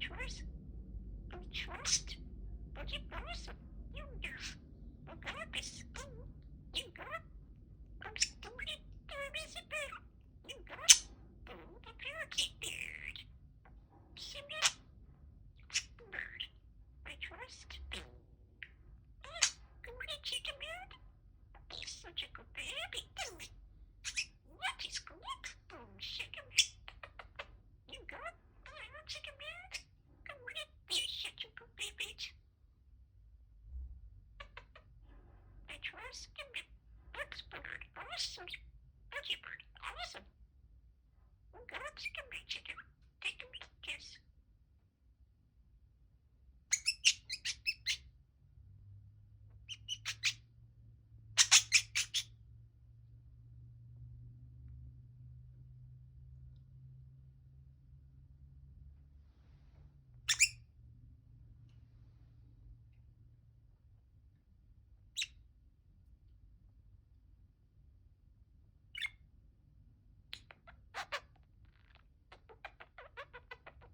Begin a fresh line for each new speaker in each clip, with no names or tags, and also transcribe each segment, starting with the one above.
trust. I trust. But you awesome. You just. I got this. You got. I'm stupid. There is a bird. You got. Oh, the parakeet bird. Simba. Bird. I trust. Good morning, chicken bird. He's such a good baby. What is good? Chicken bird. You got. Chicken bird. Good morning. You're such a good baby. I trust him. Bugs bird, awesome. Buggy bird, awesome. Oh God, chicken me chicken. Take a kiss.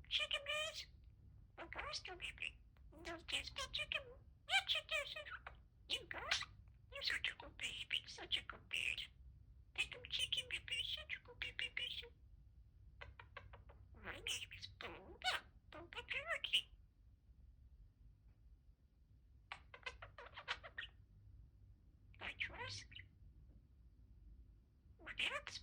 Chicken bees. Oh gosh, don't be big. Those kids be chicken. Yeah, chicken. You got. You're such a good baby. Such a good bird. Take a chicken baby. Such a good baby. My name is Boba. Boba Parakeet. I trust. Well, that's